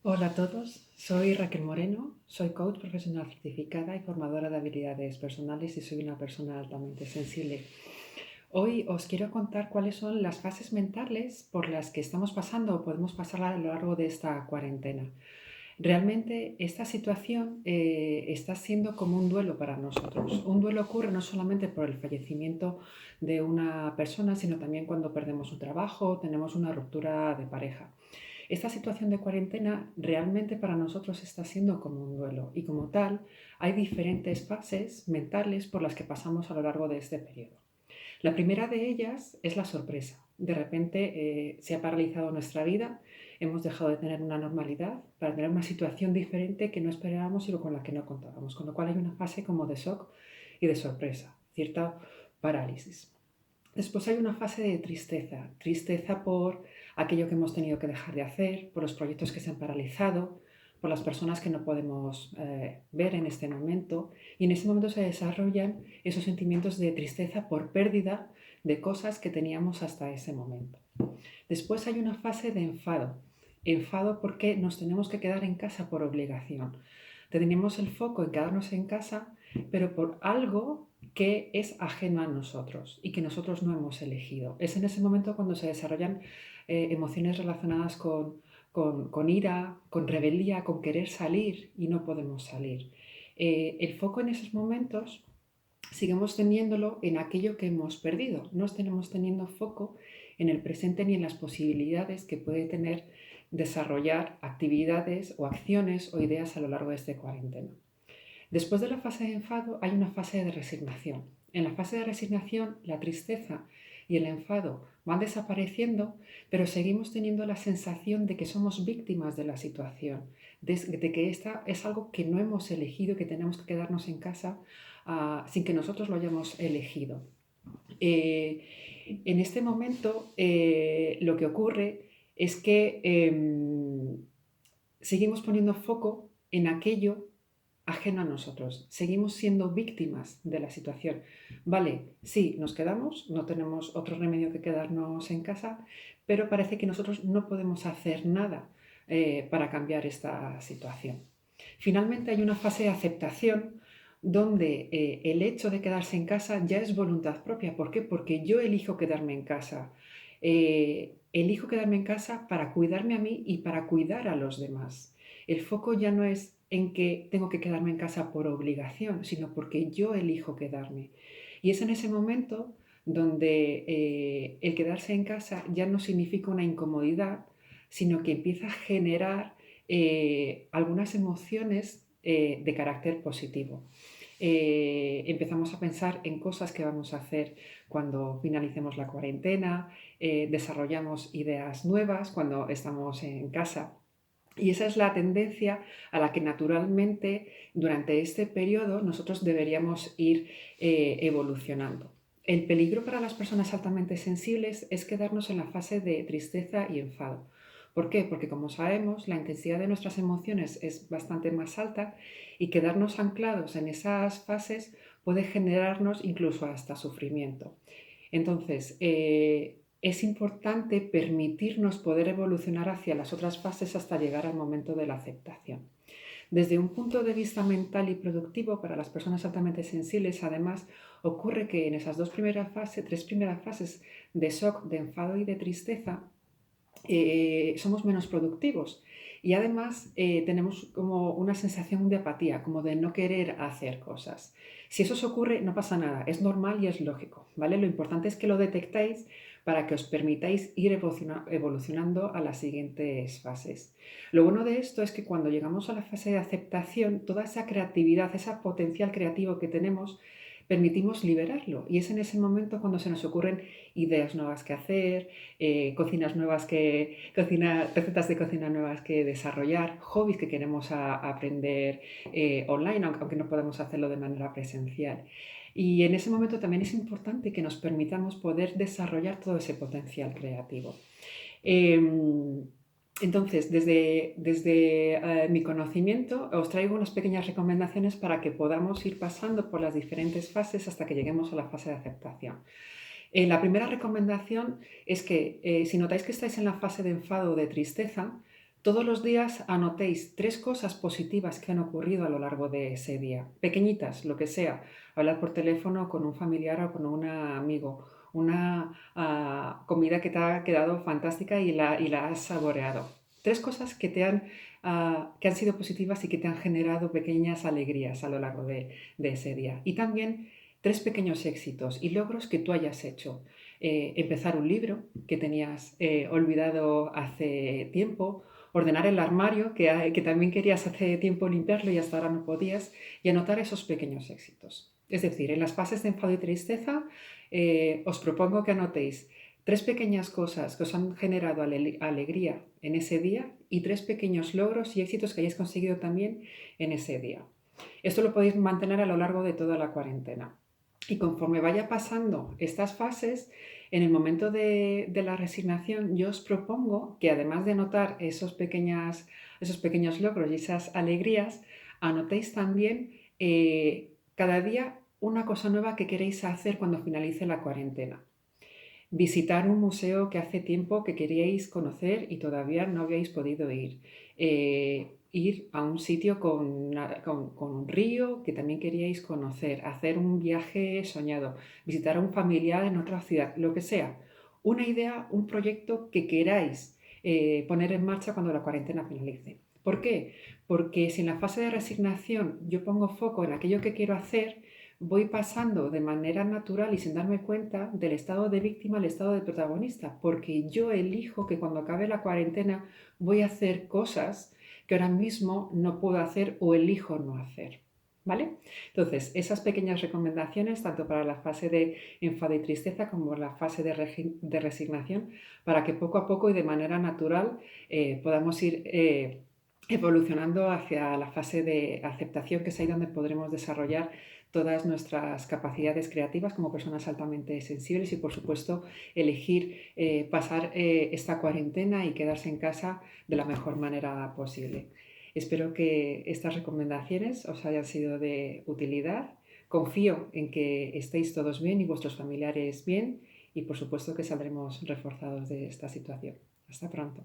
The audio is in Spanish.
Hola a todos, soy Raquel Moreno, soy coach profesional certificada y formadora de habilidades personales y soy una persona altamente sensible. Hoy os quiero contar cuáles son las fases mentales por las que estamos pasando o podemos pasar a lo largo de esta cuarentena. Realmente esta situación está siendo como un duelo para nosotros. Un duelo ocurre no solamente por el fallecimiento de una persona, sino también cuando perdemos un trabajo o tenemos una ruptura de pareja. Esta situación de cuarentena realmente para nosotros está siendo como un duelo y como tal hay diferentes fases mentales por las que pasamos a lo largo de este periodo. La primera de ellas es la sorpresa. De repente se ha paralizado nuestra vida, hemos dejado de tener una normalidad para tener una situación diferente que no esperábamos y con la que no contábamos, con lo cual hay una fase como de shock y de sorpresa, cierta parálisis. Después hay una fase de tristeza, tristeza por aquello que hemos tenido que dejar de hacer, por los proyectos que se han paralizado, por las personas que no podemos ver en este momento. Y en ese momento se desarrollan esos sentimientos de tristeza por pérdida de cosas que teníamos hasta ese momento. Después hay una fase de enfado, enfado porque nos tenemos que quedar en casa por obligación. Tenemos el foco en quedarnos en casa, pero por algo que es ajeno a nosotros y que nosotros no hemos elegido. Es en ese momento cuando se desarrollan emociones relacionadas con ira, con rebeldía, con querer salir y no podemos salir. El foco en esos momentos sigamos teniéndolo en aquello que hemos perdido. No tenemos teniendo foco en el presente ni en las posibilidades que puede tener desarrollar actividades o acciones o ideas a lo largo de este cuarentena. Después de la fase de enfado hay una fase de resignación. En la fase de resignación la tristeza y el enfado van desapareciendo, pero seguimos teniendo la sensación de que somos víctimas de la situación, de que esta es algo que no hemos elegido, que tenemos que quedarnos en casa sin que nosotros lo hayamos elegido. Eh, en este momento lo que ocurre es que seguimos poniendo foco en aquello ajeno a nosotros. Seguimos siendo víctimas de la situación. Vale, sí, nos quedamos, no tenemos otro remedio que quedarnos en casa, pero parece que nosotros no podemos hacer nada para cambiar esta situación. Finalmente hay una fase de aceptación donde el hecho de quedarse en casa ya es voluntad propia. ¿Por qué? Porque yo elijo quedarme en casa. Elijo quedarme en casa para cuidarme a mí y para cuidar a los demás. El foco ya no es en que tengo que quedarme en casa por obligación, sino porque yo elijo quedarme. Y es en ese momento donde el quedarse en casa ya no significa una incomodidad, sino que empieza a generar algunas emociones de carácter positivo. Empezamos a pensar en cosas que vamos a hacer cuando finalicemos la cuarentena, desarrollamos ideas nuevas cuando estamos en casa. Y esa es la tendencia a la que naturalmente durante este periodo nosotros deberíamos ir evolucionando. El peligro para las personas altamente sensibles es quedarnos en la fase de tristeza y enfado. ¿Por qué? Porque como sabemos, la intensidad de nuestras emociones es bastante más alta y quedarnos anclados en esas fases puede generarnos incluso hasta sufrimiento. Entonces, es importante permitirnos poder evolucionar hacia las otras fases hasta llegar al momento de la aceptación. Desde un punto de vista mental y productivo, para las personas altamente sensibles, además, ocurre que en esas tres primeras fases de shock, de enfado y de tristeza, somos menos productivos y además tenemos como una sensación de apatía, como de no querer hacer cosas. Si eso os ocurre, no pasa nada, es normal y es lógico, ¿vale? Lo importante es que lo detectáis para que os permitáis ir evolucionando a las siguientes fases. Lo bueno de esto es que cuando llegamos a la fase de aceptación, toda esa creatividad, ese potencial creativo que tenemos, permitimos liberarlo y es en ese momento cuando se nos ocurren ideas nuevas que hacer, recetas de cocina nuevas que desarrollar, hobbies que queremos aprender online, aunque no podemos hacerlo de manera presencial. Y en ese momento también es importante que nos permitamos poder desarrollar todo ese potencial creativo. Eh, entonces, desde mi conocimiento, os traigo unas pequeñas recomendaciones para que podamos ir pasando por las diferentes fases hasta que lleguemos a la fase de aceptación. La primera recomendación es que si notáis que estáis en la fase de enfado o de tristeza, Todos los días anotéis 3 cosas positivas que han ocurrido a lo largo de ese día, pequeñitas, lo que sea, hablar por teléfono con un familiar o con un amigo, una comida que te ha quedado fantástica y la has saboreado. 3 cosas que han sido positivas y que te han generado pequeñas alegrías a lo largo de ese día. Y también 3 pequeños éxitos y logros que tú hayas hecho. Empezar un libro que tenías olvidado hace tiempo, ordenar el armario que también querías hace tiempo limpiarlo y hasta ahora no podías, y anotar esos pequeños éxitos. Es decir, en las fases de enfado y tristeza, os propongo que anotéis 3 pequeñas cosas que os han generado alegría en ese día y 3 pequeños logros y éxitos que hayáis conseguido también en ese día. Esto lo podéis mantener a lo largo de toda la cuarentena. Y conforme vaya pasando estas fases, en el momento de la resignación, yo os propongo que además de anotar esos pequeños logros y esas alegrías, anotéis también cada día una cosa nueva que queréis hacer cuando finalice la cuarentena. Visitar un museo que hace tiempo que queríais conocer y todavía no habíais podido ir. Ir a un sitio con un río que también queríais conocer. Hacer un viaje soñado. Visitar a un familiar en otra ciudad. Lo que sea. Una idea, un proyecto que queráis poner en marcha cuando la cuarentena finalice. ¿Por qué? Porque si en la fase de resignación yo pongo foco en aquello que quiero hacer, voy pasando de manera natural y sin darme cuenta del estado de víctima al estado de protagonista, porque yo elijo que cuando acabe la cuarentena voy a hacer cosas que ahora mismo no puedo hacer o elijo no hacer. ¿Vale? Entonces, esas pequeñas recomendaciones, tanto para la fase de enfado y tristeza como la fase de resignación, para que poco a poco y de manera natural podamos ir evolucionando hacia la fase de aceptación, que es ahí donde podremos desarrollar todas nuestras capacidades creativas como personas altamente sensibles y, por supuesto, elegir pasar esta cuarentena y quedarse en casa de la mejor manera posible. Espero que estas recomendaciones os hayan sido de utilidad. Confío en que estéis todos bien y vuestros familiares bien y, por supuesto, que saldremos reforzados de esta situación. Hasta pronto.